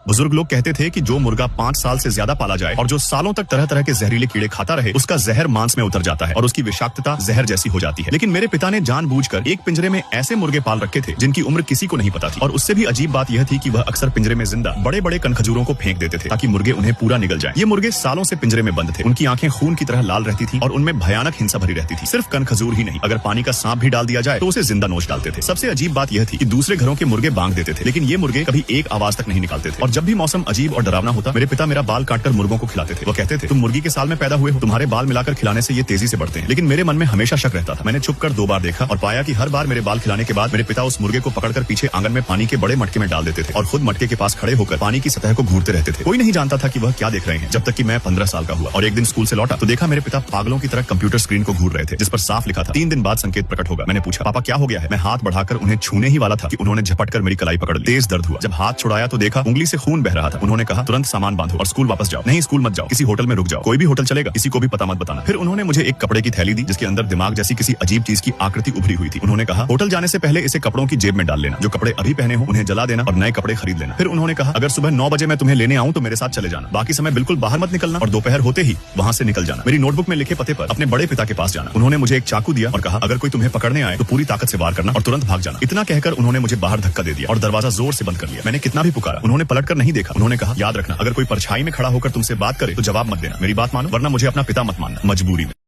बुजुर्ग लोग कहते थे कि जो मुर्गा 5 साल से ज्यादा पाला जाए और जो सालों तक तरह तरह के जहरीले कीड़े खाता रहे, उसका जहर मांस में उतर जाता है और उसकी विषाक्तता जहर जैसी हो जाती है। लेकिन मेरे पिता ने जानबूझकर एक पिंजरे में ऐसे मुर्गे पाल रखे थे जिनकी उम्र किसी को नहीं पता थी। और उससे भी अजीब बात यह थी कि वह अक्सर पिंजरे में जिंदा बड़े बड़े कनखजूरों को फेंक देते थे ताकि मुर्गे उन्हें पूरा निगल जाए। ये मुर्गे सालों से पिंजरे में बंद थे। उनकी आंखें खून की तरह लाल रहती थी और उनमें भयानक हिंसा भरी रहती थी। सिर्फ कनखजूर ही नहीं, अगर पानी का सांप भी डाल दिया जाए तो उसे जिंदा नोच डालते थे। सबसे अजीब बात यह थी कि दूसरे घरों के मुर्गे बांग देते थे, लेकिन ये मुर्गे कभी एक आवाज तक नहीं निकालते थे। और जब भी मौसम अजीब और डरावना होता, मेरे पिता मेरा बाल काटकर मुर्गों को खिलाते थे। वो कहते थे, तुम मुर्गी के साल में पैदा हुए हो, तुम्हारे बाल मिलाकर खिलाने से ये तेजी से बढ़ते हैं। लेकिन मेरे मन में हमेशा शक रहता था। मैंने छुपकर 2 बार देखा और पाया कि हर बार मेरे बाल खिलाने के बाद मेरे पिता उस मुर्गे को पकड़कर पीछे आंगन में पानी के बड़े मटके में डाल देते थे और खुद मटके के पास खड़े होकर पानी की सतह को घूरते रहते थे। कोई नहीं जानता था कि वह क्या देख रहे हैं, जब तक कि मैं 15 साल का हुआ और एक दिन स्कूल से लौटा तो देखा मेरे पिता पागलों की तरह कंप्यूटर स्क्रीन को घूर रहे थे, जिस पर साफ लिखा था 3 दिन बाद संकेत प्रकट होगा। मैंने पूछा, पापा क्या हो गया है? मैं हाथ बढ़ाकर उन्हें छूने ही वाला था कि उन्होंने झपटकर मेरी कलाई पकड़ ली। तेज दर्द हुआ। जब हाथ छुड़ाया तो देखा उंगली से खून बह रहा था। उन्होंने कहा, तुरंत सामान बांधो और स्कूल वापस जाओ। नहीं, स्कूल मत जाओ, किसी होटल में रुक जाओ, कोई भी होटल चलेगा, किसी को भी पता मत बताना। फिर उन्होंने मुझे एक कपड़े की थैली दी जिसके अंदर दिमाग जैसी किसी अजीब चीज की आकृति उभरी हुई थी। उन्होंने कहा, होटल जाने से पहले इसे कपड़ों की जेब में डाल लेना, जो कपड़े अभी पहने हो उन्हें जला देना और नए कपड़े खरीद लेना। फिर उन्होंने कहा, अगर सुबह 9 बजे मैं तुम्हें लेने आऊं तो मेरे साथ चले जाना, बाकी समय बिल्कुल बाहर मत निकलना और दोपहर होते ही वहां से निकल जाना। मेरी नोटबुक में लिखे पते पर अपने बड़े पिता के पास जाना। उन्होंने मुझे एक चाकू दिया और कहा, अगर कोई तुम्हें पकड़ने आए तो पूरी ताकत से वार करना और तुरंत भाग जाना। इतना कहकर उन्होंने मुझे बाहर धक्का दे दिया और दरवाजा जोर से बंद कर लिया। मैंने कितना भी पुकारा, उन्होंने पलटकर नहीं देखा। उन्होंने कहा, याद रखना, अगर कोई परछाई में खड़ा होकर तुमसे बात करे तो जवाब मत देना। मेरी बात मानो, वरना मुझे अपना पिता मत मानना। मजबूरी में